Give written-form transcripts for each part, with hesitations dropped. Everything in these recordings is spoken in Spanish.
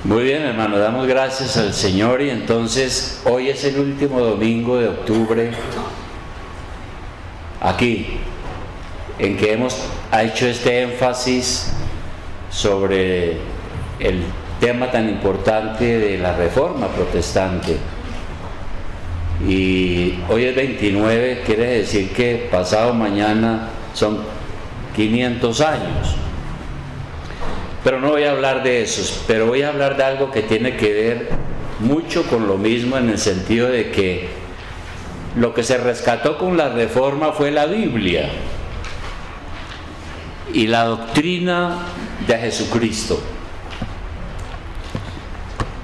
Muy bien, hermano, damos gracias al Señor y entonces hoy es el último domingo de octubre aquí, en que hemos hecho este énfasis sobre el tema tan importante de la Reforma Protestante. Y hoy es 29, quiere decir que pasado mañana son 500 años. Pero no voy a hablar de esos, pero voy a hablar de algo que tiene que ver mucho con lo mismo, en el sentido de que lo que se rescató con la Reforma fue la Biblia y la doctrina de Jesucristo.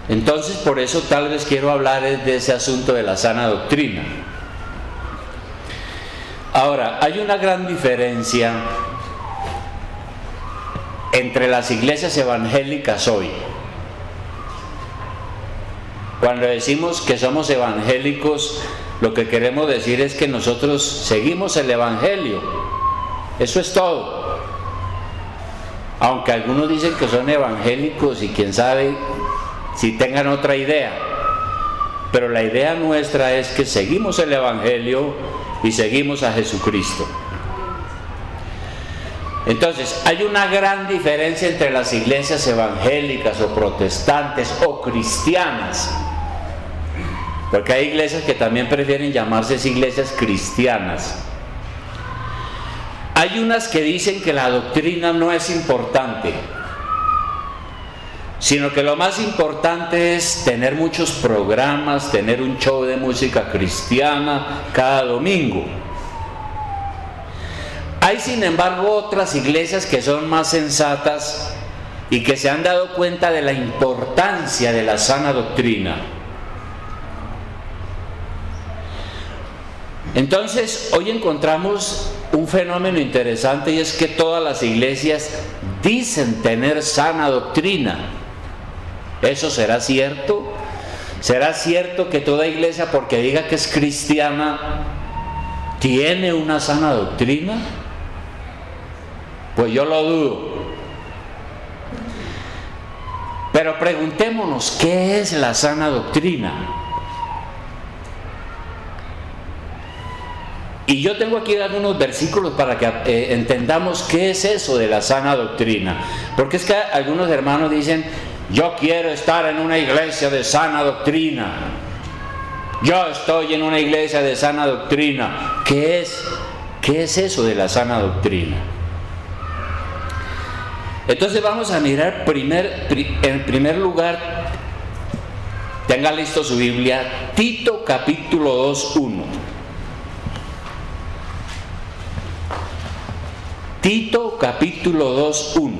Entonces, por eso tal vez quiero hablar de ese asunto de la sana doctrina. Ahora, hay una gran diferencia entre las iglesias evangélicas hoy. Cuando decimos que somos evangélicos, lo que queremos decir es que nosotros seguimos el evangelio. Eso es todo. Aunque algunos dicen que son evangélicos y quién sabe si tengan otra idea. Pero la idea nuestra es que seguimos el evangelio y seguimos a Jesucristo. Entonces, hay una gran diferencia entre las iglesias evangélicas o protestantes o cristianas, porque hay iglesias que también prefieren llamarse iglesias cristianas. Hay unas que dicen que la doctrina no es importante, sino que lo más importante es tener muchos programas, tener un show de música cristiana cada domingo. Hay, sin embargo, otras iglesias que son más sensatas y que se han dado cuenta de la importancia de la sana doctrina. Entonces, hoy encontramos un fenómeno interesante, y es que todas las iglesias dicen tener sana doctrina. ¿Eso será cierto? ¿Será cierto que toda iglesia, porque diga que es cristiana, tiene una sana doctrina? Pues yo lo dudo. Pero preguntémonos, ¿qué es la sana doctrina? Y yo tengo aquí algunos versículos para que entendamos qué es eso de la sana doctrina. Porque es que algunos hermanos dicen: yo quiero estar en una iglesia de sana doctrina. Yo estoy en una iglesia de sana doctrina. ¿Qué es eso de la sana doctrina? Entonces vamos a mirar en primer lugar, tenga listo su Biblia, Tito capítulo 2:1. Tito capítulo 2:1.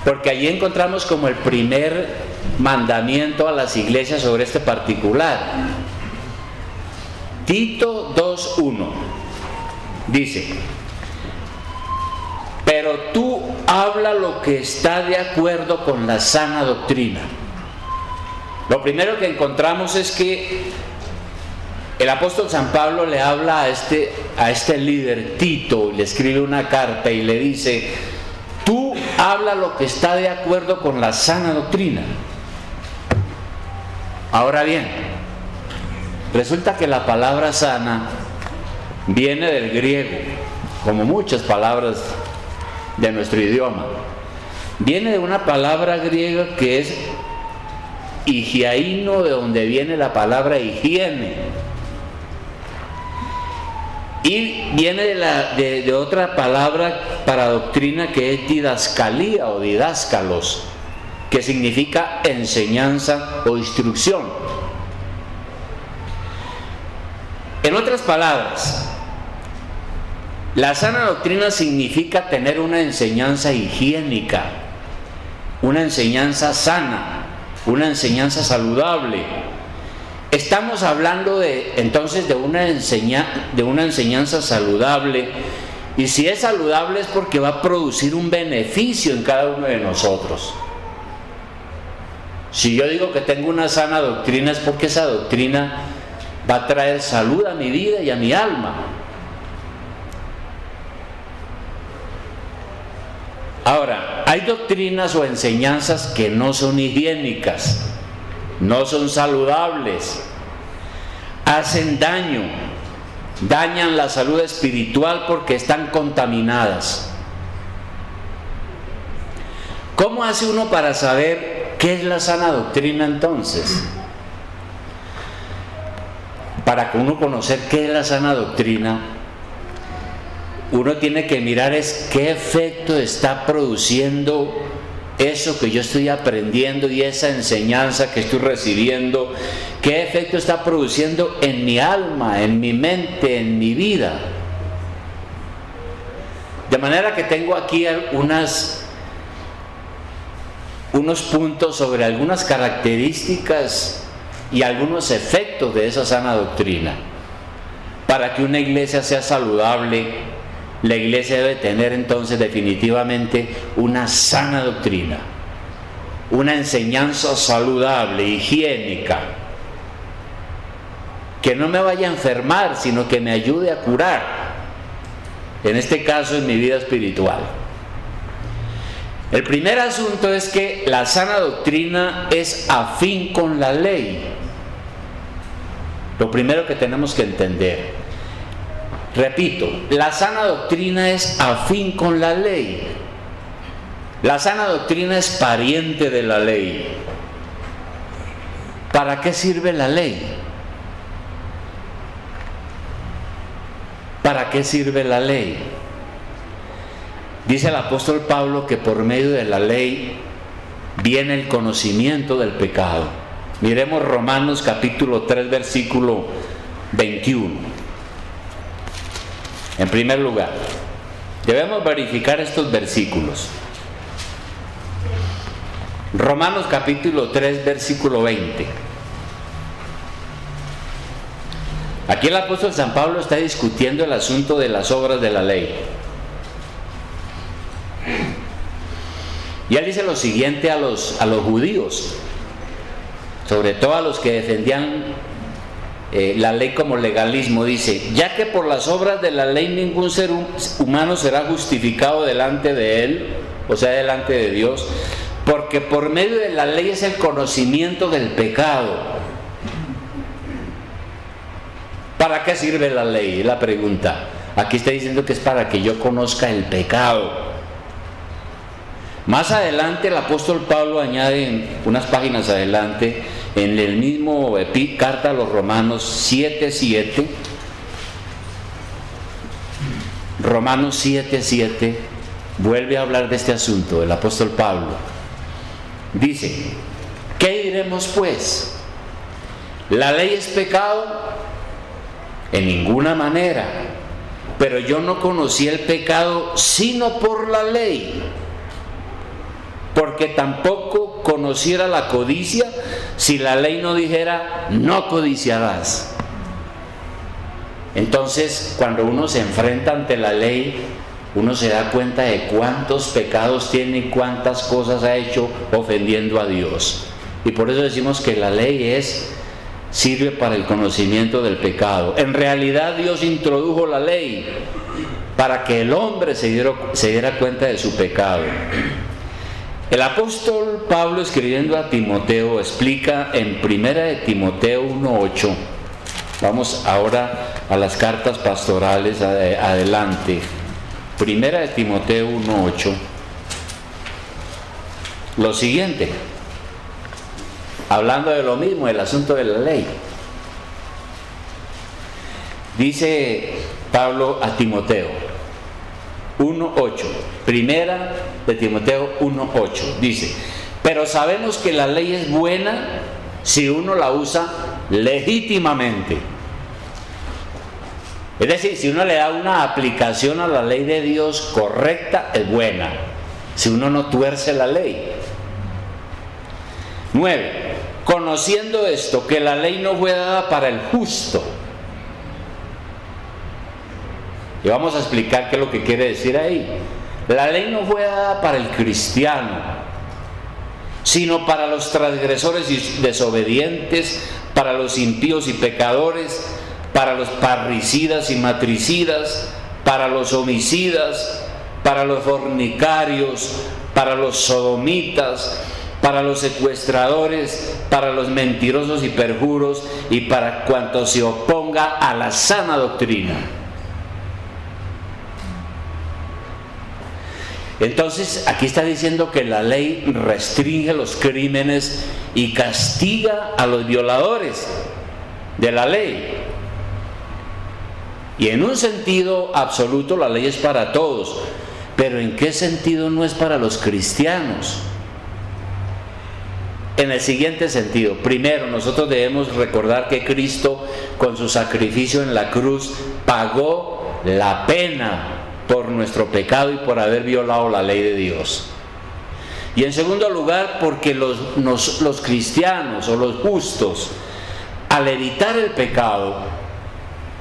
Porque allí encontramos como el primer mandamiento a las iglesias sobre este particular. Tito 2:1 dice: pero tú habla lo que está de acuerdo con la sana doctrina. Lo primero que encontramos es que el apóstol San Pablo le habla a este líder Tito, le escribe una carta y le dice: tú habla lo que está de acuerdo con la sana doctrina. Ahora bien, resulta que la palabra sana viene del griego, como muchas palabras de nuestro idioma. Viene de una palabra griega que es higiaino, de donde viene la palabra higiene. Y viene de otra palabra para doctrina que es didascalía o didáscalos, que significa enseñanza o instrucción. En otras palabras, la sana doctrina significa tener una enseñanza higiénica, una enseñanza sana, una enseñanza saludable. Estamos hablando entonces de una enseñanza saludable, y si es saludable es porque va a producir un beneficio en cada uno de nosotros. Si yo digo que tengo una sana doctrina, es porque esa doctrina va a traer salud a mi vida y a mi alma. Ahora, hay doctrinas o enseñanzas que no son higiénicas, no son saludables, hacen daño, dañan la salud espiritual porque están contaminadas. ¿Cómo hace uno para saber qué es la sana doctrina entonces? Para que uno conocer qué es la sana doctrina, uno tiene que mirar es qué efecto está produciendo eso que yo estoy aprendiendo y esa enseñanza que estoy recibiendo, qué efecto está produciendo en mi alma, en mi mente, en mi vida. De manera que tengo aquí unos puntos sobre algunas características y algunos efectos de esa sana doctrina. Para que una iglesia sea saludable, la iglesia debe tener entonces definitivamente una sana doctrina, una enseñanza saludable, higiénica, que no me vaya a enfermar, sino que me ayude a curar, en este caso en mi vida espiritual. El primer asunto es que la sana doctrina es afín con la ley. Lo primero que tenemos que entender. Repito, la sana doctrina es afín con la ley. La sana doctrina es pariente de la ley. ¿Para qué sirve la ley? ¿Para qué sirve la ley? Dice el apóstol Pablo que por medio de la ley viene el conocimiento del pecado. Miremos Romanos capítulo 3, versículo 21. En primer lugar, debemos verificar estos versículos. Romanos capítulo 3, versículo 20. Aquí el apóstol San Pablo está discutiendo el asunto de las obras de la ley. Y él dice lo siguiente a los judíos, sobre todo a los que defendían la ley como legalismo. Dice: ya que por las obras de la ley ningún ser humano será justificado delante de él, o sea, delante de Dios, porque por medio de la ley es el conocimiento del pecado. ¿Para qué sirve la ley? La pregunta. Aquí está diciendo que es para que yo conozca el pecado. Más adelante el apóstol Pablo añade, unas páginas adelante, en el mismo carta a los Romanos 7:7, Romanos 7:7, vuelve a hablar de este asunto el apóstol Pablo. Dice: ¿qué diremos pues? ¿La ley es pecado? En ninguna manera. Pero yo no conocí el pecado sino por la ley, porque tampoco conociera la codicia si la ley no dijera: no codiciarás. Entonces, cuando uno se enfrenta ante la ley, uno se da cuenta de cuántos pecados tiene y cuántas cosas ha hecho ofendiendo a Dios. Y por eso decimos que la ley sirve para el conocimiento del pecado. En realidad Dios introdujo la ley para que el hombre se diera cuenta de su pecado. El apóstol Pablo, escribiendo a Timoteo, explica en 1 de Timoteo 1:8. Vamos ahora a las cartas pastorales, adelante. 1 de Timoteo 1:8. Lo siguiente, hablando de lo mismo, el asunto de la ley. Dice Pablo a Timoteo 1:8, 1 de Timoteo 1:8, dice: pero sabemos que la ley es buena si uno la usa legítimamente. Es decir, si uno le da una aplicación a la ley de Dios correcta, es buena, si uno no tuerce la ley. 9. Conociendo esto, que la ley no fue dada para el justo. Y vamos a explicar qué es lo que quiere decir ahí. La ley no fue dada para el cristiano, sino para los transgresores y desobedientes, para los impíos y pecadores, para los parricidas y matricidas, para los homicidas, para los fornicarios, para los sodomitas, para los secuestradores, para los mentirosos y perjuros y para cuanto se oponga a la sana doctrina. Entonces, aquí está diciendo que la ley restringe los crímenes y castiga a los violadores de la ley. Y en un sentido absoluto la ley es para todos, pero ¿en qué sentido no es para los cristianos? En el siguiente sentido: primero, nosotros debemos recordar que Cristo, con su sacrificio en la cruz, pagó la pena por nuestro pecado y por haber violado la ley de Dios. Y en segundo lugar, porque los cristianos o los justos, al evitar el pecado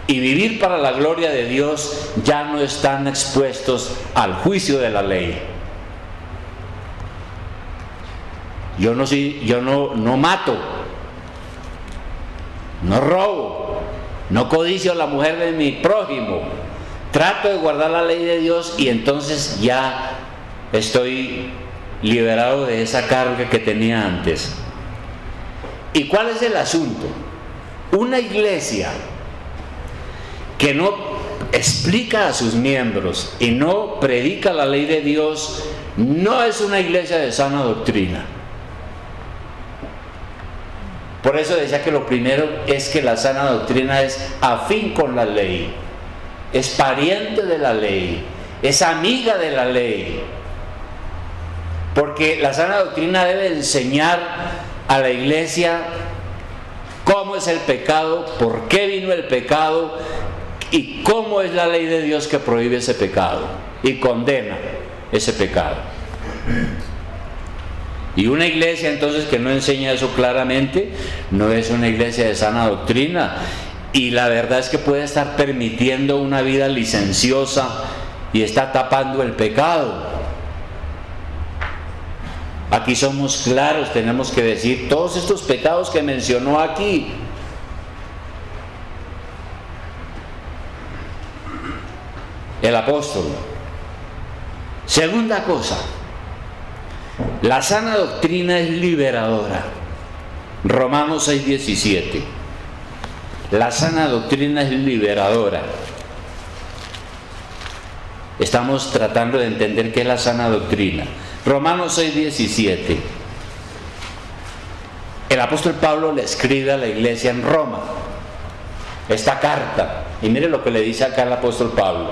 y vivir para la gloria de Dios, ya no están expuestos al juicio de la ley. Yo no mato, no robo, no codicio a la mujer de mi prójimo, trato de guardar la ley de Dios y entonces ya estoy liberado de esa carga que tenía antes. ¿Y cuál es el asunto? Una iglesia que no explica a sus miembros y no predica la ley de Dios no es una iglesia de sana doctrina. Por eso decía que lo primero es que la sana doctrina es afín con la ley, es pariente de la ley, es amiga de la ley. Porque la sana doctrina debe enseñar a la iglesia cómo es el pecado, por qué vino el pecado y cómo es la ley de Dios que prohíbe ese pecado y condena ese pecado. Y una iglesia entonces que no enseña eso claramente no es una iglesia de sana doctrina, y la verdad es que puede estar permitiendo una vida licenciosa y está tapando el pecado. Aquí somos claros, tenemos que decir todos estos pecados que mencionó aquí. El apóstol. Segunda cosa, la sana doctrina es liberadora. Romanos 6:17. La sana doctrina es liberadora. Estamos tratando de entender qué es la sana doctrina. Romanos 6:17. El apóstol Pablo le escribe a la iglesia en Roma esta carta. Y mire lo que le dice acá el apóstol Pablo.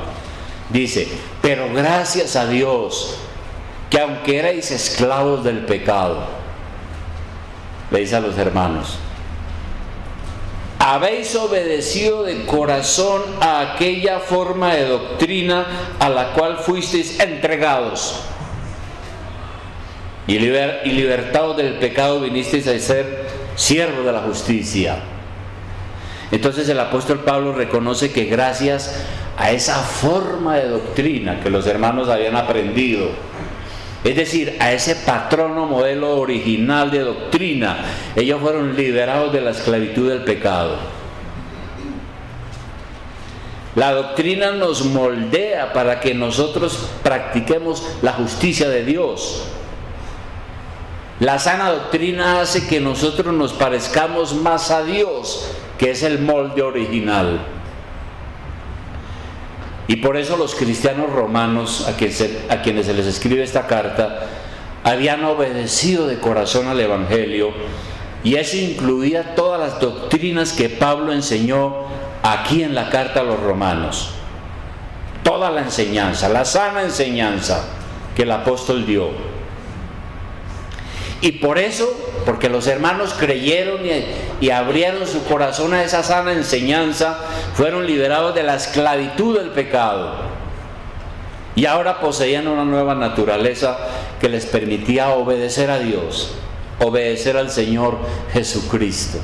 Dice: pero gracias a Dios, que aunque erais esclavos del pecado, le dice a los hermanos, habéis obedecido de corazón a aquella forma de doctrina a la cual fuisteis entregados, y libertados del pecado vinisteis a ser siervos de la justicia. Entonces el apóstol Pablo reconoce que gracias a esa forma de doctrina que los hermanos habían aprendido, es decir, a ese patrón o modelo original de doctrina, ellos fueron liberados de la esclavitud del pecado. La doctrina nos moldea para que nosotros practiquemos la justicia de Dios. La sana doctrina hace que nosotros nos parezcamos más a Dios, que es el molde original. Y por eso los cristianos romanos, a quienes se les escribe esta carta, habían obedecido de corazón al Evangelio, y eso incluía todas las doctrinas que Pablo enseñó aquí en la carta a los romanos. Toda la enseñanza, la sana enseñanza que el apóstol dio. Y por eso, porque los hermanos creyeron y abrieron su corazón a esa sana enseñanza, fueron liberados de la esclavitud del pecado. Y ahora poseían una nueva naturaleza que les permitía obedecer a Dios, obedecer al Señor Jesucristo.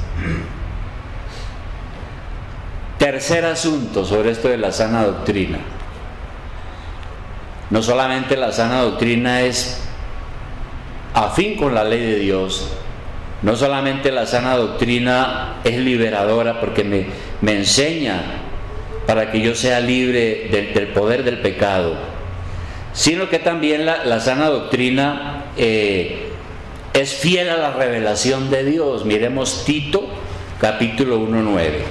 Tercer asunto sobre esto de la sana doctrina. No solamente la sana doctrina es afín con la ley de Dios, no solamente la sana doctrina es liberadora porque me enseña para que yo sea libre del poder del pecado, sino que también la sana doctrina es fiel a la revelación de Dios. Miremos Tito capítulo 1:9.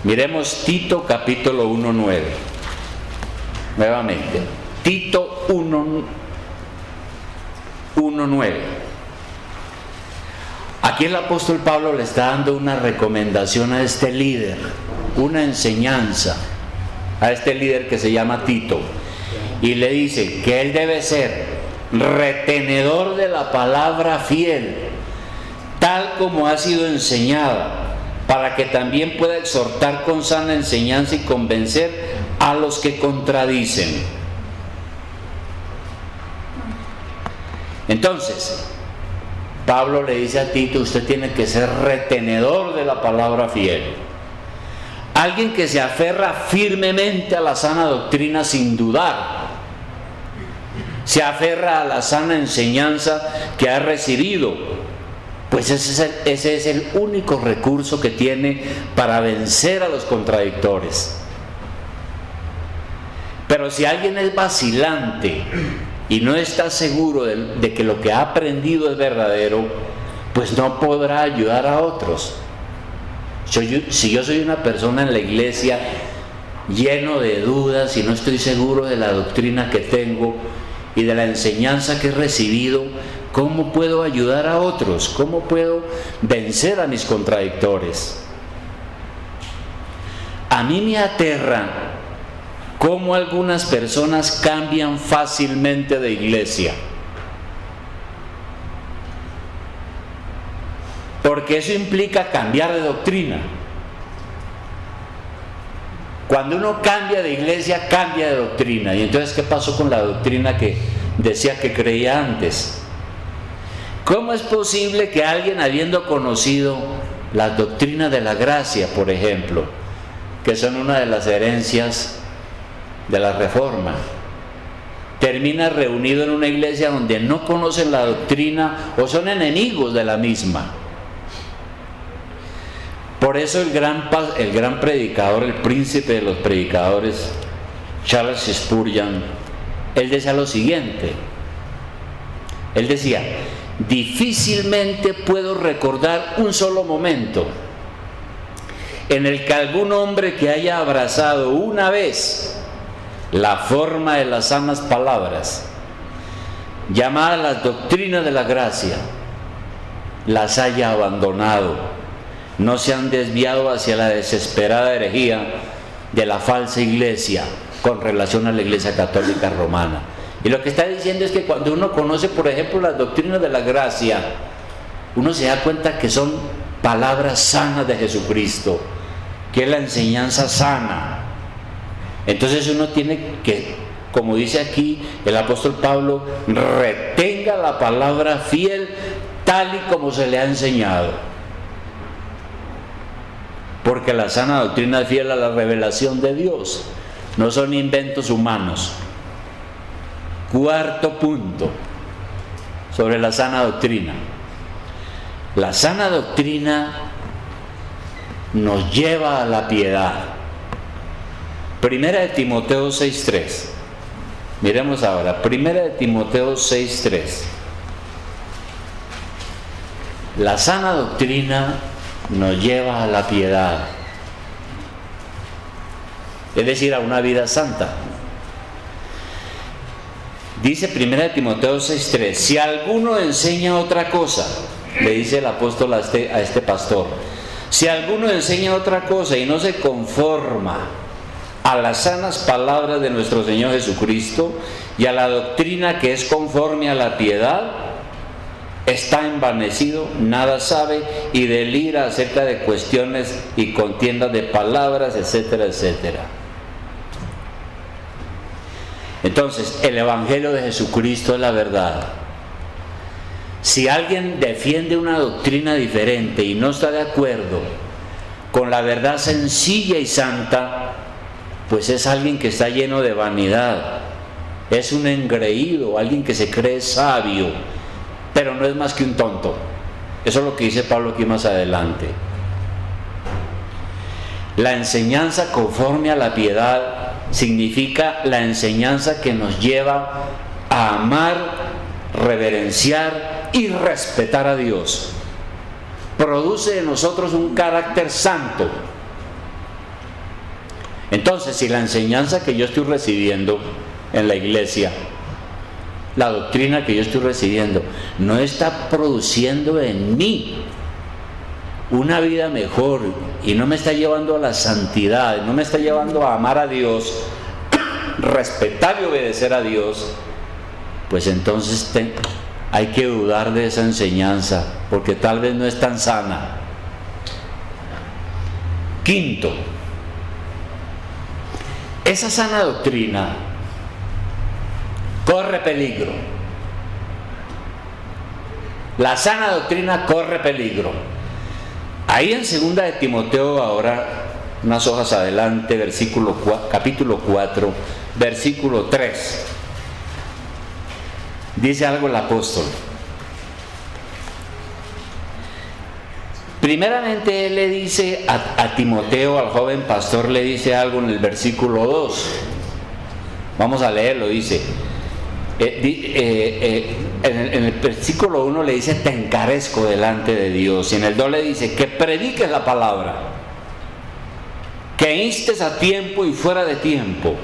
Miremos Tito capítulo 1:9. Nuevamente, Tito 1:9. Aquí el apóstol Pablo le está dando una recomendación a este líder, una enseñanza a este líder que se llama Tito, y le dice que él debe ser retenedor de la palabra fiel, tal como ha sido enseñada, para que también pueda exhortar con sana enseñanza y convencer a los que contradicen. Entonces, Pablo le dice a Tito, usted tiene que ser retenedor de la palabra fiel. Alguien que se aferra firmemente a la sana doctrina sin dudar. Se aferra a la sana enseñanza que ha recibido. Pues ese es el único recurso que tiene para vencer a los contradictores. Pero si alguien es vacilante y no está seguro de que lo que ha aprendido es verdadero, pues no podrá ayudar a otros. Si yo soy una persona en la iglesia lleno de dudas y no estoy seguro de la doctrina que tengo y de la enseñanza que he recibido, ¿cómo puedo ayudar a otros? ¿Cómo puedo vencer a mis contradictores? A mí me aterra cómo algunas personas cambian fácilmente de iglesia. Porque eso implica cambiar de doctrina. Cuando uno cambia de iglesia, cambia de doctrina. Y entonces, ¿qué pasó con la doctrina que decía que creía antes? ¿Cómo es posible que alguien, habiendo conocido las doctrinas de la gracia, por ejemplo, que son una de las herencias de la Reforma, termina reunido en una iglesia donde no conocen la doctrina o son enemigos de la misma? Por eso el gran predicador, el príncipe de los predicadores, Charles Spurgeon, él decía lo siguiente. Él decía: difícilmente puedo recordar un solo momento en el que algún hombre que haya abrazado una vez la forma de las sanas palabras, llamadas las doctrinas de la gracia, las haya abandonado. No se han desviado hacia la desesperada herejía de la falsa iglesia con relación a la iglesia católica romana. Y lo que está diciendo es que cuando uno conoce, por ejemplo, las doctrinas de la gracia, uno se da cuenta que son palabras sanas de Jesucristo, que es la enseñanza sana. Entonces uno tiene que, como dice aquí el apóstol Pablo, retenga la palabra fiel tal y como se le ha enseñado. Porque la sana doctrina es fiel a la revelación de Dios, no son inventos humanos. Cuarto punto sobre la sana doctrina. La sana doctrina nos lleva a la piedad. Primera de Timoteo 6:3. Miremos ahora, Primera de Timoteo 6:3. La sana doctrina nos lleva a la piedad, es decir, a una vida santa. Dice 1 Timoteo 6:3: si alguno enseña otra cosa, le dice el apóstol a este pastor, si alguno enseña otra cosa y no se conforma a las sanas palabras de nuestro Señor Jesucristo y a la doctrina que es conforme a la piedad, está envanecido, nada sabe y delira acerca de cuestiones y contiendas de palabras, etcétera, etcétera. Entonces, el Evangelio de Jesucristo es la verdad. Si alguien defiende una doctrina diferente y no está de acuerdo con la verdad sencilla y santa, pues es alguien que está lleno de vanidad, es un engreído, alguien que se cree sabio, pero no es más que un tonto. Eso es lo que dice Pablo aquí más adelante. La enseñanza conforme a la piedad significa la enseñanza que nos lleva a amar, reverenciar y respetar a Dios. Produce en nosotros un carácter santo. Entonces, si la enseñanza que yo estoy recibiendo en la iglesia, la doctrina que yo estoy recibiendo, no está produciendo en mí una vida mejor y no me está llevando a la santidad, no me está llevando a amar a Dios, respetar y obedecer a Dios, pues entonces hay que dudar de esa enseñanza, porque tal vez no es tan sana. Quinto, esa sana doctrina corre peligro. La sana doctrina corre peligro. Ahí en 2 de Timoteo, ahora unas hojas adelante, capítulo 4, versículo 3, dice algo el apóstol. Primeramente él le dice a Timoteo, al joven pastor, le dice algo en el versículo 2. Vamos a leerlo, dice. En el versículo 1 le dice: te encarezco delante de Dios. Y en el 2 le dice: que prediques la palabra, que instes a tiempo y fuera de tiempo,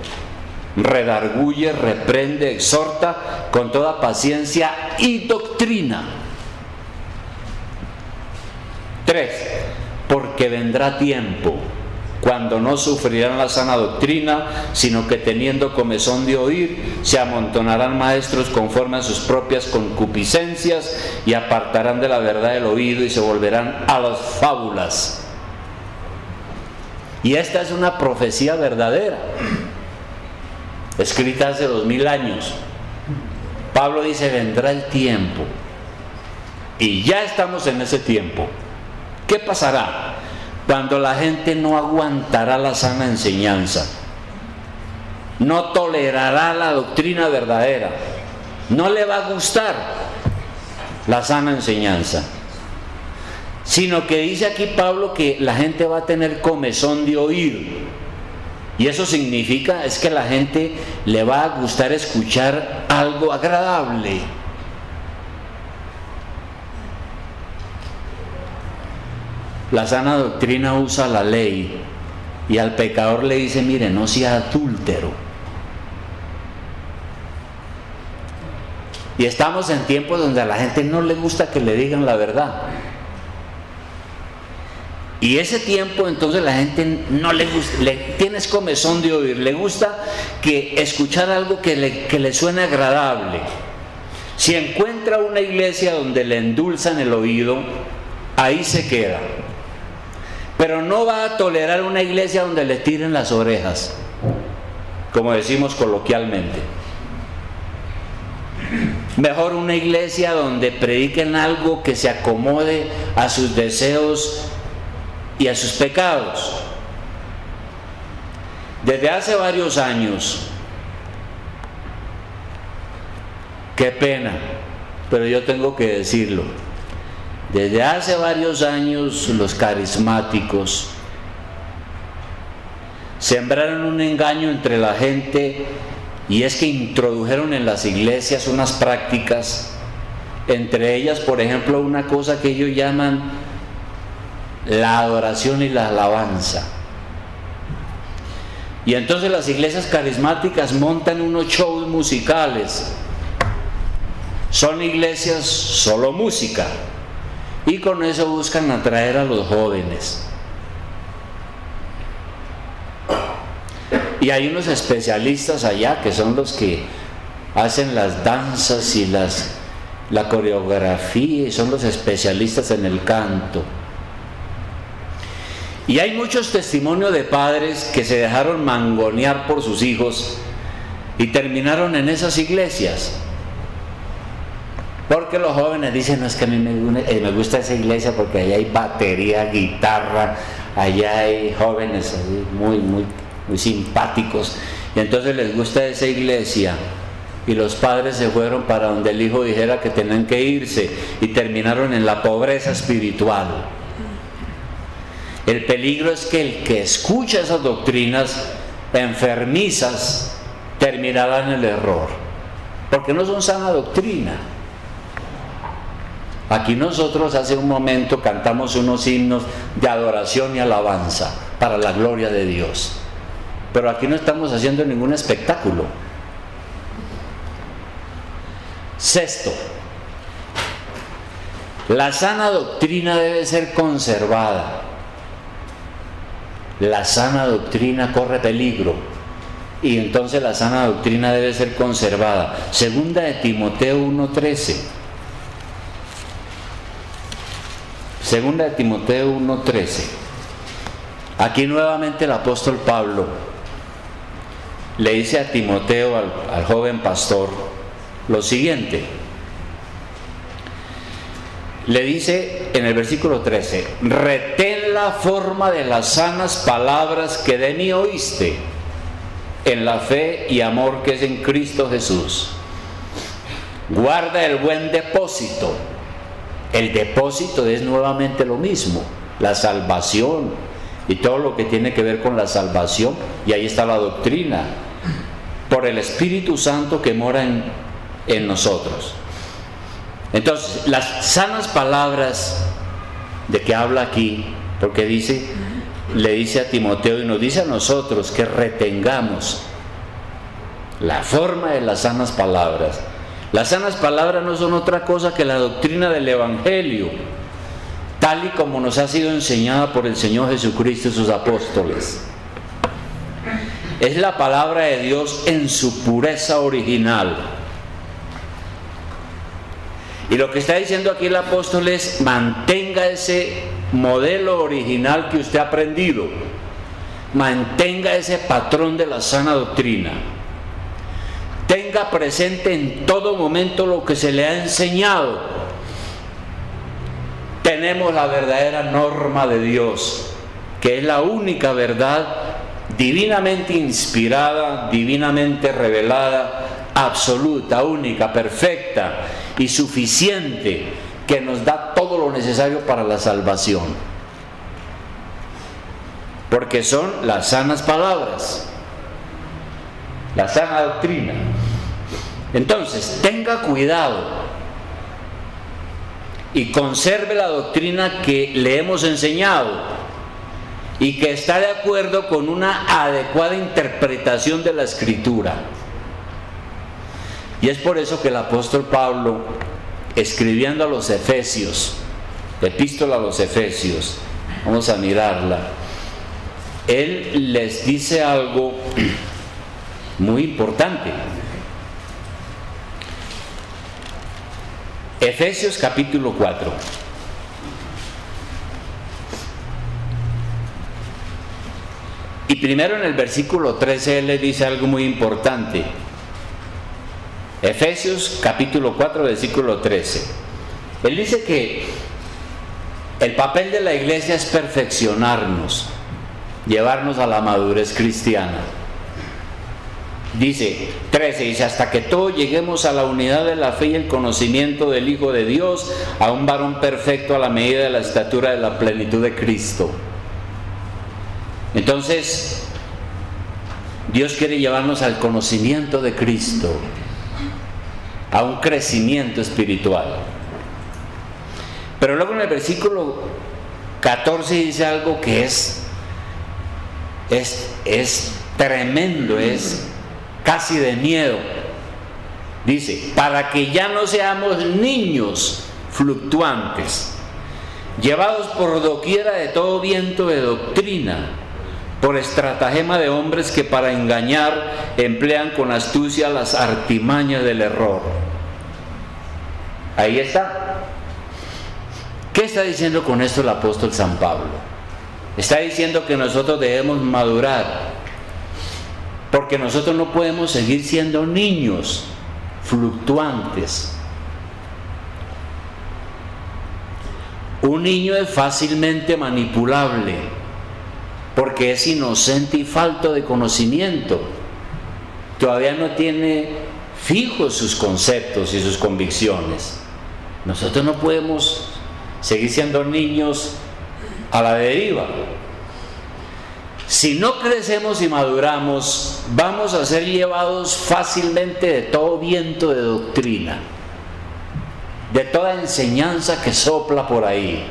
redarguye, reprende, exhorta con toda paciencia y doctrina. 3. Porque vendrá tiempo cuando no sufrirán la sana doctrina, sino que teniendo comezón de oír, se amontonarán maestros conforme a sus propias concupiscencias, y apartarán de la verdad el oído y se volverán a las fábulas. Y esta es una profecía verdadera, escrita hace 2000 años. Pablo dice: vendrá el tiempo, y ya estamos en ese tiempo. ¿Qué pasará? Cuando la gente no aguantará la sana enseñanza, no tolerará la doctrina verdadera, no le va a gustar la sana enseñanza, sino que dice aquí Pablo que la gente va a tener comezón de oír. Y eso significa es que la gente le va a gustar escuchar algo agradable. La sana doctrina usa la ley y al pecador le dice: mire, no sea adúltero. Y estamos en tiempos donde a la gente no le gusta que le digan la verdad. Y ese tiempo entonces la gente no le gusta, tienes comezón de oír, le gusta que escuchar algo que le suene agradable. Si encuentra una iglesia donde le endulzan el oído, ahí se queda. Pero no va a tolerar una iglesia donde le tiren las orejas, como decimos coloquialmente. Mejor una iglesia donde prediquen algo que se acomode a sus deseos y a sus pecados. Desde hace varios años, qué pena, pero yo tengo que decirlo, desde hace varios años los carismáticos sembraron un engaño entre la gente, y es que introdujeron en las iglesias unas prácticas, entre ellas, por ejemplo, una cosa que ellos llaman la adoración y la alabanza. Y entonces las iglesias carismáticas montan unos shows musicales. Son iglesias solo música, y con eso buscan atraer a los jóvenes. Y hay unos especialistas allá que son los que hacen las danzas y la coreografía, y son los especialistas en el canto. Y hay muchos testimonios de padres que se dejaron mangonear por sus hijos y terminaron en esas iglesias. Porque los jóvenes dicen: no, es que a mí me gusta esa iglesia porque allá hay batería, guitarra, allá hay jóvenes muy simpáticos, y entonces les gusta esa iglesia. Y los padres se fueron para donde el hijo dijera que tenían que irse, y terminaron en la pobreza espiritual. El peligro es que el que escucha esas doctrinas enfermizas, terminarán en el error, porque no son sana doctrina. Aquí nosotros hace un momento cantamos unos himnos de adoración y alabanza para la gloria de Dios, pero aquí no estamos haciendo ningún espectáculo. Sexto, la sana doctrina debe ser conservada. La sana doctrina corre peligro y entonces la sana doctrina debe ser conservada. Segunda de Timoteo 1:13. Segunda de Timoteo 1:13. Aquí nuevamente el apóstol Pablo le dice a Timoteo, al joven pastor, lo siguiente. Le dice en el versículo 13: retén la forma de las sanas palabras que de mí oíste, en la fe y amor que es en Cristo Jesús. Guarda el buen depósito. El depósito es nuevamente lo mismo, la salvación y todo lo que tiene que ver con la salvación, y ahí está la doctrina, por el Espíritu Santo que mora en nosotros. Entonces, las sanas palabras de que habla aquí, porque le dice a Timoteo y nos dice a nosotros que retengamos la forma de las sanas palabras. Las sanas palabras no son otra cosa que la doctrina del Evangelio, tal y como nos ha sido enseñada por el Señor Jesucristo y sus apóstoles. Es la palabra de Dios en su pureza original. Y lo que está diciendo aquí el apóstol es: mantenga ese modelo original que usted ha aprendido, mantenga ese patrón de la sana doctrina, tenga presente en todo momento lo que se le ha enseñado. Tenemos la verdadera norma de Dios, que es la única verdad divinamente inspirada, divinamente revelada, absoluta, única, perfecta y suficiente, que nos da todo lo necesario para la salvación, porque son las sanas palabras, la sana doctrina. Entonces, tenga cuidado y conserve la doctrina que le hemos enseñado y que está de acuerdo con una adecuada interpretación de la Escritura. Y es por eso que el apóstol Pablo, escribiendo a los Efesios, epístola a los Efesios, vamos a mirarla, él les dice algo muy importante. Efesios capítulo 4. Y primero en el versículo 13 él le dice algo muy importante. Efesios capítulo 4 versículo 13. Él dice que el papel de la iglesia es perfeccionarnos, llevarnos a la madurez cristiana. Dice 13, dice: hasta que todos lleguemos a la unidad de la fe y el conocimiento del Hijo de Dios, a un varón perfecto a la medida de la estatura de la plenitud de Cristo. Entonces, Dios quiere llevarnos al conocimiento de Cristo, a un crecimiento espiritual. Pero luego en el versículo 14 dice algo que es tremendo, es casi de miedo. Dice: para que ya no seamos niños fluctuantes, llevados por doquiera de todo viento de doctrina, por estratagema de hombres que para engañar emplean con astucia las artimañas del error. Ahí está. ¿Qué está diciendo con esto el apóstol San Pablo? Está diciendo que nosotros debemos madurar, porque nosotros no podemos seguir siendo niños fluctuantes. Un niño es fácilmente manipulable, porque es inocente y falto de conocimiento. Todavía no tiene fijos sus conceptos y sus convicciones. Nosotros no podemos seguir siendo niños a la deriva. Si no crecemos y maduramos, vamos a ser llevados fácilmente de todo viento de doctrina, de toda enseñanza que sopla por ahí.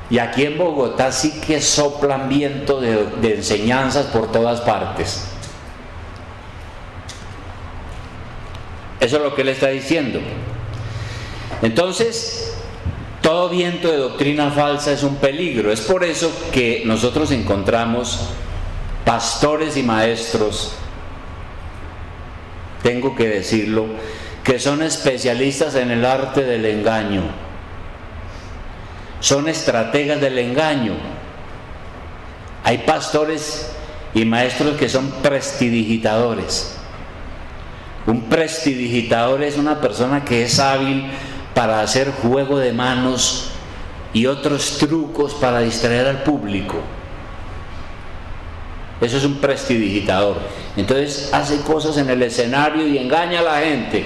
Y aquí en Bogotá sí que soplan viento de enseñanzas por todas partes. Eso es lo que él está diciendo. Entonces, todo viento de doctrina falsa es un peligro. Es por eso que nosotros encontramos pastores y maestros, tengo que decirlo, que son especialistas en el arte del engaño. Son estrategas del engaño. Hay pastores y maestros que son prestidigitadores. Un prestidigitador es una persona que es hábil para hacer juego de manos y otros trucos para distraer al público. Eso es un prestidigitador. Entonces hace cosas en el escenario y engaña a la gente.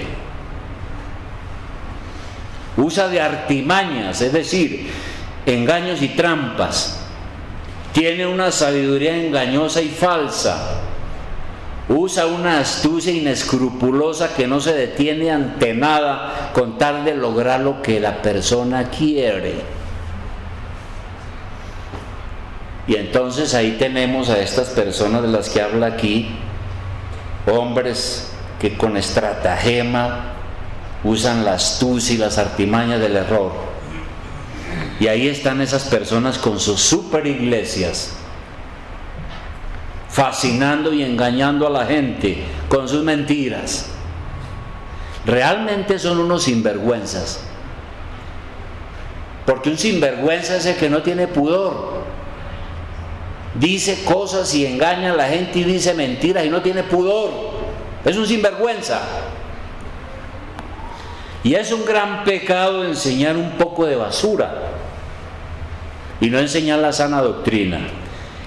Usa de artimañas, es decir, engaños y trampas. Tiene una sabiduría engañosa y falsa. Usa una astucia inescrupulosa que no se detiene ante nada con tal de lograr lo que la persona quiere. Y entonces ahí tenemos a estas personas de las que habla aquí, hombres que con estratagema usan la astucia y las artimañas del error. Y ahí están esas personas con sus super iglesias, fascinando y engañando a la gente con sus mentiras. Realmente son unos sinvergüenzas, porque un sinvergüenza es el que no tiene pudor. Dice cosas y engaña a la gente y dice mentiras y no tiene pudor. Es un sinvergüenza. Y es un gran pecado enseñar un poco de basura y no enseñar la sana doctrina.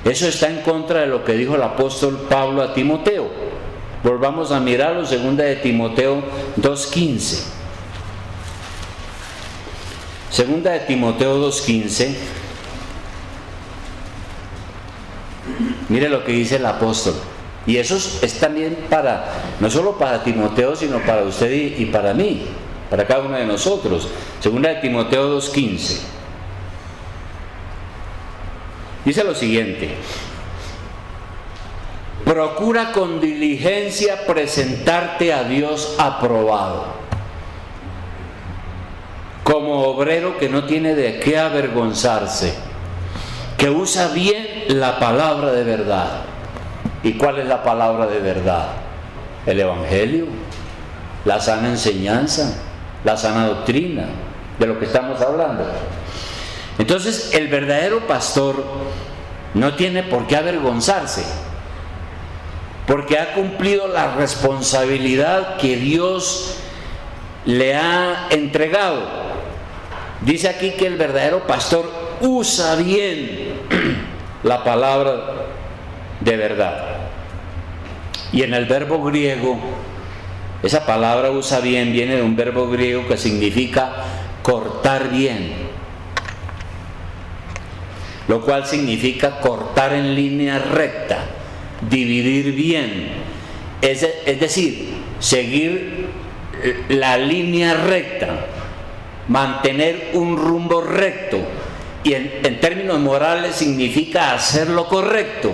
Eso está en contra de lo que dijo el apóstol Pablo a Timoteo. Volvamos a mirarlo, 2 de Timoteo 2:15. 2 de Timoteo 2:15. Mire lo que dice el apóstol. Y eso es también para, no solo para Timoteo, sino para usted y para mí, para cada uno de nosotros. 2 de Timoteo 2:15. Dice lo siguiente: procura con diligencia presentarte a Dios aprobado, como obrero que no tiene de qué avergonzarse, que usa bien la palabra de verdad. ¿Y cuál es la palabra de verdad? El Evangelio, la sana enseñanza, la sana doctrina, de lo que estamos hablando. Entonces, el verdadero pastor no tiene por qué avergonzarse, porque ha cumplido la responsabilidad que Dios le ha entregado. Dice aquí que el verdadero pastor usa bien la palabra de verdad. Y en el verbo griego, esa palabra usa bien viene de un verbo griego que significa cortar bien, lo cual significa cortar en línea recta, dividir bien, es decir, seguir la línea recta, mantener un rumbo recto, y en términos morales significa hacer lo correcto.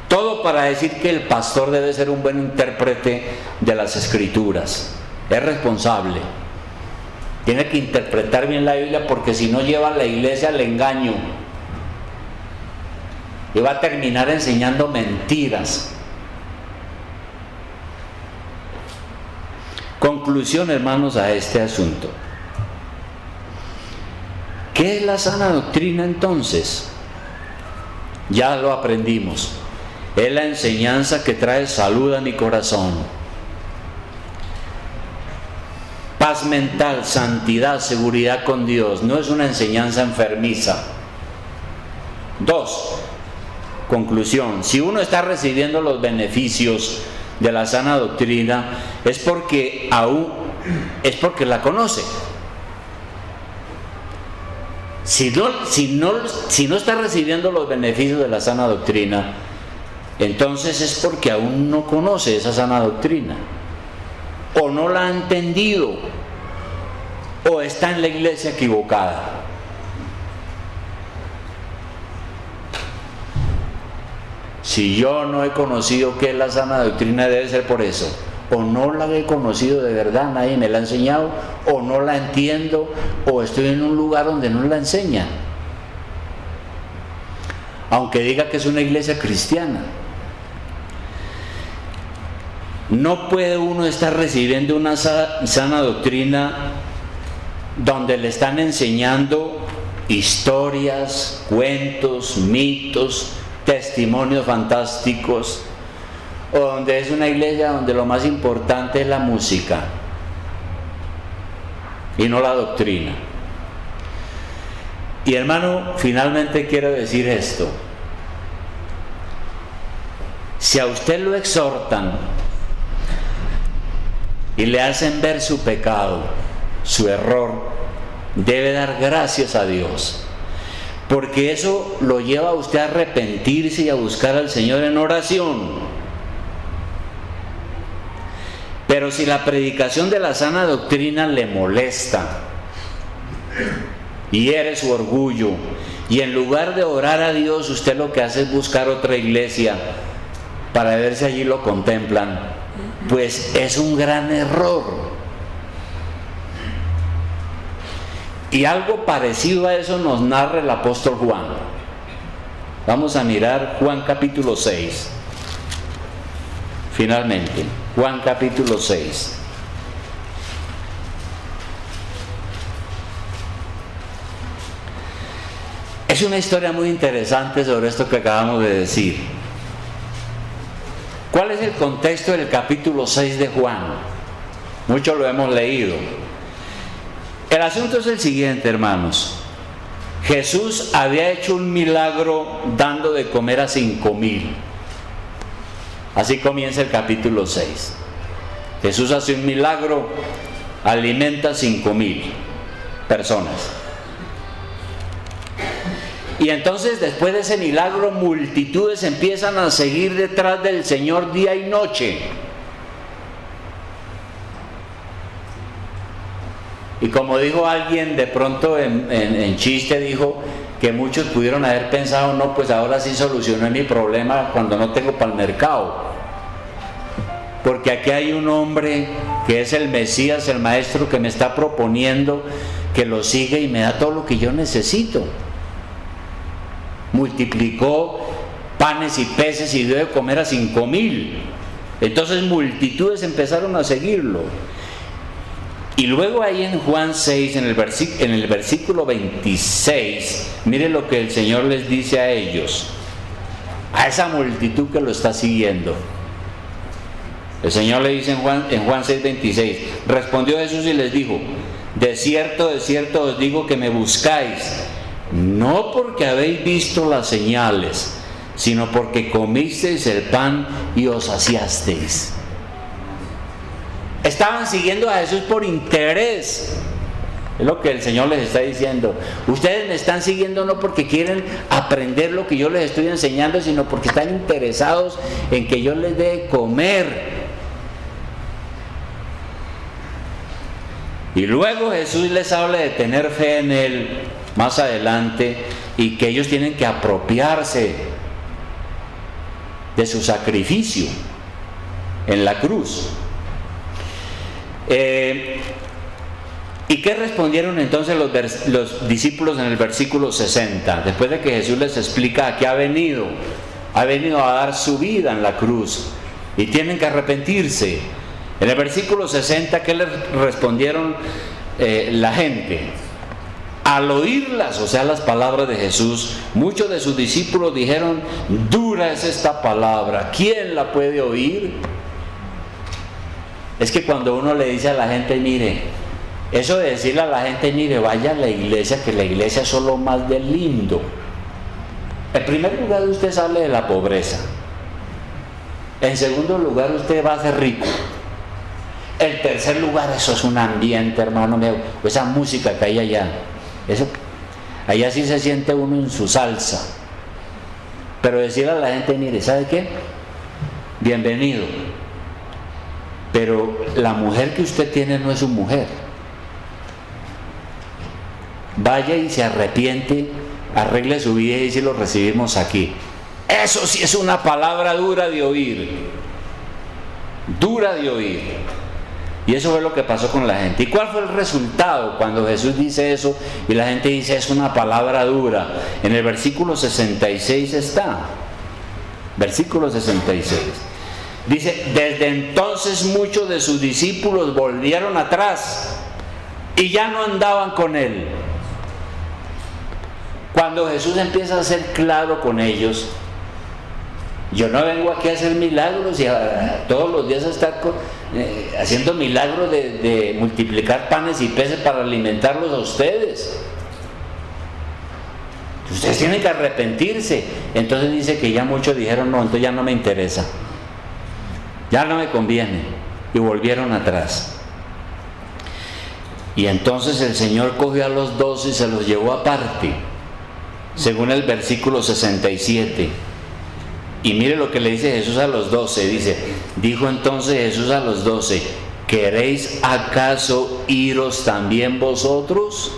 Todo para decir que el pastor debe ser un buen intérprete de las Escrituras. Es responsable. Tiene que interpretar bien la Biblia, porque si no lleva a la iglesia al engaño y va a terminar enseñando mentiras. Conclusión, hermanos, a este asunto. ¿Qué es la sana doctrina entonces? Ya lo aprendimos. Es la enseñanza que trae salud a mi corazón, paz mental, santidad, seguridad con Dios. No es una enseñanza enfermiza. 2. Conclusión: si uno está recibiendo los beneficios de la sana doctrina, es porque la conoce. Si no está recibiendo los beneficios de la sana doctrina, entonces es porque aún no conoce esa sana doctrina, o no la ha entendido, o está en la iglesia equivocada. Si yo no he conocido qué es la sana doctrina, debe ser por eso. O no la he conocido de verdad, nadie me la ha enseñado, o no la entiendo, o estoy en un lugar donde no la enseñan. Aunque diga que es una iglesia cristiana. No puede uno estar recibiendo una sana doctrina donde le están enseñando historias, cuentos, mitos, testimonios fantásticos, o donde es una iglesia donde lo más importante es la música y no la doctrina. Y hermano, finalmente quiero decir esto: si a usted lo exhortan y le hacen ver su pecado, su error, debe dar gracias a Dios, porque eso lo lleva a usted a arrepentirse y a buscar al Señor en oración. Pero si la predicación de la sana doctrina le molesta, hiere su orgullo, y en lugar de orar a Dios, usted lo que hace es buscar otra iglesia para ver si allí lo contemplan, pues es un gran error. Y algo parecido a eso nos narra el apóstol Juan. Vamos a mirar Juan capítulo 6. Finalmente, Juan capítulo 6. Es una historia muy interesante sobre esto que acabamos de decir. ¿Cuál es el contexto del capítulo 6 de Juan? Muchos lo hemos leído. El asunto es el siguiente, hermanos. Jesús había hecho un milagro dando de comer a 5,000. Así comienza el capítulo 6. Jesús hace un milagro, alimenta a 5,000 personas. Y entonces, después de ese milagro, multitudes empiezan a seguir detrás del Señor día y noche. Y como dijo alguien de pronto en chiste, dijo que muchos pudieron haber pensado: no, pues ahora sí solucioné mi problema cuando no tengo para el mercado. Porque aquí hay un hombre que es el Mesías, el Maestro, que me está proponiendo que lo siga y me da todo lo que yo necesito. Multiplicó panes y peces y dio de comer a 5,000. Entonces multitudes empezaron a seguirlo. Y luego ahí en Juan 6, en el versículo 26, mire lo que el Señor les dice a ellos, a esa multitud que lo está siguiendo. El Señor le dice en Juan 6, 26, respondió Jesús y les dijo: de cierto os digo que me buscáis, no porque habéis visto las señales, sino porque comisteis el pan y os saciasteis. Estaban siguiendo a Jesús por interés. Es lo que el Señor les está diciendo. Ustedes me están siguiendo no porque quieren aprender lo que yo les estoy enseñando, sino porque están interesados en que yo les dé de comer. Y luego Jesús les habla de tener fe en Él más adelante, y que ellos tienen que apropiarse de su sacrificio en la cruz. ¿Y qué respondieron entonces los discípulos en el versículo 60? Después de que Jesús les explica a qué ha venido a dar su vida en la cruz y tienen que arrepentirse. En el versículo 60, ¿qué les respondieron la gente? Al oírlas, o sea, las palabras de Jesús, muchos de sus discípulos dijeron: dura es esta palabra, ¿quién la puede oír? Es que cuando uno le dice a la gente: mire, eso de decirle a la gente: mire, vaya a la iglesia, que la iglesia es solo más de lindo. En primer lugar, usted sale de la pobreza. En segundo lugar, usted va a ser rico. En tercer lugar, eso es un ambiente, hermano mío, esa música que hay allá. Eso, Allá sí se siente uno en su salsa. Pero decirle a la gente, mire, ¿sabe qué? Bienvenido. Pero la mujer que usted tiene no es su mujer. Vaya y se arrepiente, arregle su vida y si lo recibimos aquí. Eso sí es una palabra dura de oír. Dura de oír. Y eso fue lo que pasó con la gente. ¿Y cuál fue el resultado cuando Jesús dice eso y la gente dice es una palabra dura? En el versículo 66 está. Versículo 66. Dice, desde entonces muchos de sus discípulos volvieron atrás y ya no andaban con él. Cuando Jesús empieza a ser claro con ellos, yo no vengo aquí a hacer milagros y todos los días a estar haciendo milagros de multiplicar panes y peces para alimentarlos a ustedes. Ustedes tienen que arrepentirse. Entonces dice que ya muchos dijeron, no, entonces ya no me interesa, ya no me conviene, y volvieron atrás. Y entonces el Señor cogió a los 12 y se los llevó aparte, según el versículo 67. Y mire lo que le dice Jesús a los 12. Dice, dijo entonces Jesús a los 12, ¿queréis acaso iros también vosotros?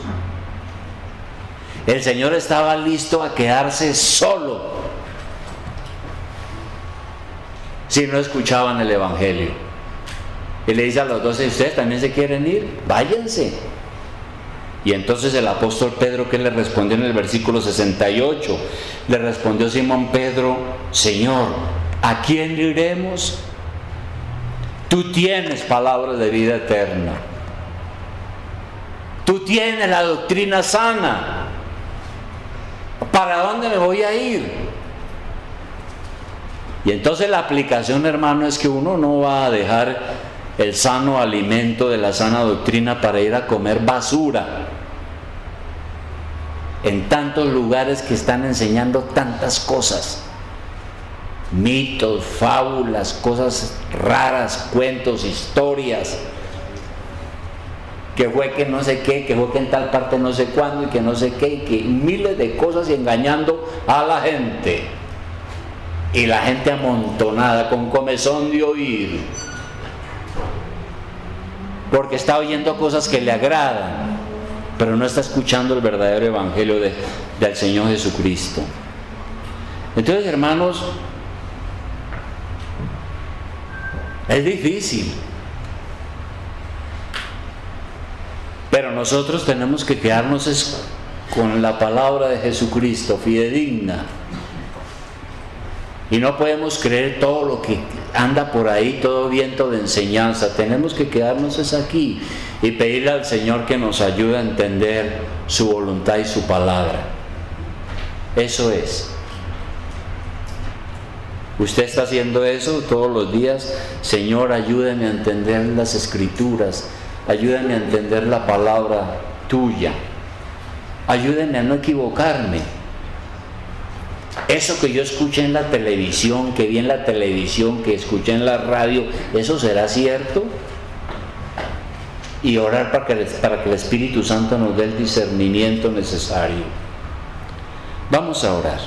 El Señor estaba listo a quedarse solo si no escuchaban el Evangelio. Y le dice a los 12, ¿ustedes también se quieren ir? Váyanse. Y entonces el apóstol Pedro, ¿qué le respondió en el versículo 68? Le respondió Simón Pedro, Señor, ¿a quién iremos? Tú tienes palabras de vida eterna. Tú tienes la doctrina sana. ¿Para dónde me voy a ir? Y entonces la aplicación, hermano, es que uno no va a dejar el sano alimento de la sana doctrina para ir a comer basura en tantos lugares que están enseñando tantas cosas, mitos, fábulas, cosas raras, cuentos, historias, que fue que no sé qué, que fue que en tal parte no sé cuándo y que no sé qué, y que miles de cosas, y engañando a la gente, y la gente amontonada con comezón de oír, porque está oyendo cosas que le agradan, pero no está escuchando el verdadero evangelio del Señor Jesucristo. Entonces, hermanos, es difícil, pero nosotros tenemos que quedarnos con la palabra de Jesucristo fidedigna, y no podemos creer todo lo que anda por ahí, todo viento de enseñanza. Tenemos que quedarnos aquí y pedirle al Señor que nos ayude a entender su voluntad y su palabra. Eso es. Usted está haciendo eso todos los días. Señor, ayúdame a entender las Escrituras, ayúdame a entender la palabra tuya, ayúdame a no equivocarme. Eso que yo escuché en la televisión, que vi en la televisión, que escuché en la radio, ¿eso será cierto? Y orar para que el Espíritu Santo nos dé el discernimiento necesario. Vamos a orar.